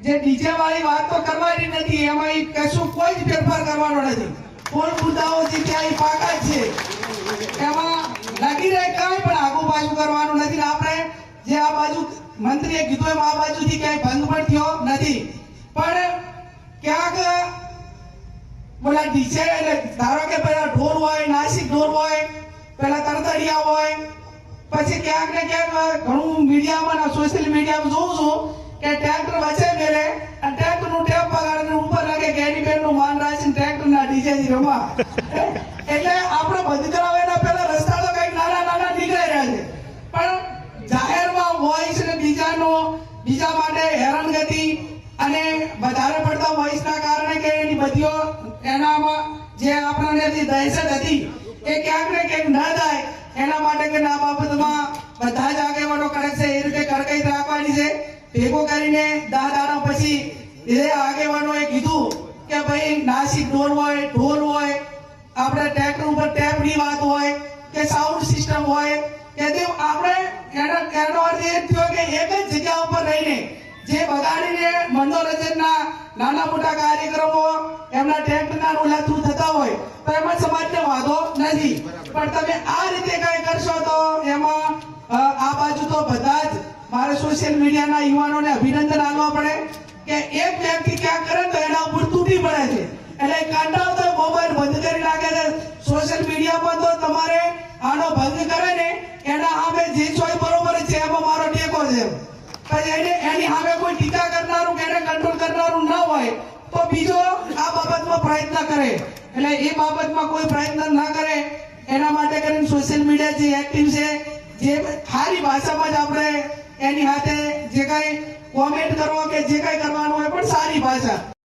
જે ડીજે વાળી વાત તો કરવાની નથી, એમાં કશું કોઈ જ ફેરફાર કરવાનો નથી. કોઈ મુદ્દાઓ જે ત્યાં પાકા છે એમાં લાગી રહે, કાંઈ પણ આગુ પાછું કરવાનું નથી. આપણે જે આ બાજુ મંત્રીએ કીધું એમ આ બાજુથી ક્યાંય ભંગ પણ થયો નથી. પણ ક્યાંક બોલા ડીજે એટલે ધારો કે પેલા ઢોલ હોય, નાસિક ઢોલ હોય, પેલા તરતડિયા હોય, પછી ક્યાંક ને ક્યાંક ઘણું મીડિયામાં સોશિયલ મીડિયામાં જોઉં છું કે ટ્રેક્ટર વચ્ચે મેલે અને ટ્રેક્ટર નું ટેપ પગાડીને ઉપર લાગે કે એની બેન નું માન રાખીને ટ્રેક્ટર ના ડીજે થી રમવા. એટલે આપણે બંધ કરાવે એના પહેલા રસ્તા તો કઈક નાના નાના નીકળી રહ્યા છે. પણ જાહેરમાં વોઇસ ને બીજા માટે હેરાનગતિ અને વધારે પડતા વોઇસ ના કારણે કે એની બધીઓ એનામાં જે આપણને જે દહેશત હતી એ ક્યાંક ને ક્યાંક ન થાય એના માટે કે આ બાબતમાં બધા જ આગેવાનો કરે છે એ રીતે કડકાઈ રાખવાની છે. ભેગો કરીને 10 દાડા પછી એ આગેવાનોએ કીધું કે ભાઈ નાસિક ઢોલ હોય, આપણે ટ્રેક્ટર ઉપર ટેપની વાત હોય કે સાઉન્ડ સિસ્ટમ હોય કે આપણે એનો અર્થ એ થયો કે એક જ જગ્યા ઉપર રહીને જે બગાડીને મનોરંજનના નાના મોટા કાર્યક્રમો એમના ટ્રેક્ટરના રોલા થ્રુ થતા હોય તો એમાં સમાજને વાંધો નથી. પણ તમે આ રીતે કઈ કરશો તો એમાં આ બાજુ તો બધા જ મારે સોશિયલ મીડિયાના યુવાનોને અભિનંદન આપવા પડે કે એક વ્યક્તિ ક્યાંક કરે તો એના ઉપર તૂટી પડે છે. એટલે કાંટાળ તો મોબાઈલ બંધ કરી નાખે છે. સોશિયલ મીડિયા પર તો તમારે આનો ભંગ કરે ને એના સામે જે ચોય બરોબર છે એમાં મારો ટેકો છે. એની સામે કોઈ ટીકા કરનારું કે એને કંટ્રોલ કરનારું ન હોય તો બીજો આ બાબતમાં પ્રયત્ન કરે. એટલે એ બાબતમાં કોઈ પ્રયત્ન ના કરે એના માટે કરીને સોશિયલ મીડિયા જે એક્ટિવ છે, જે સારી ભાષામાં જ આપણે એની સાથે જે કઈ કોમેન્ટ કરો કે જે કઈ કરવાનું હોય પણ સારી ભાષા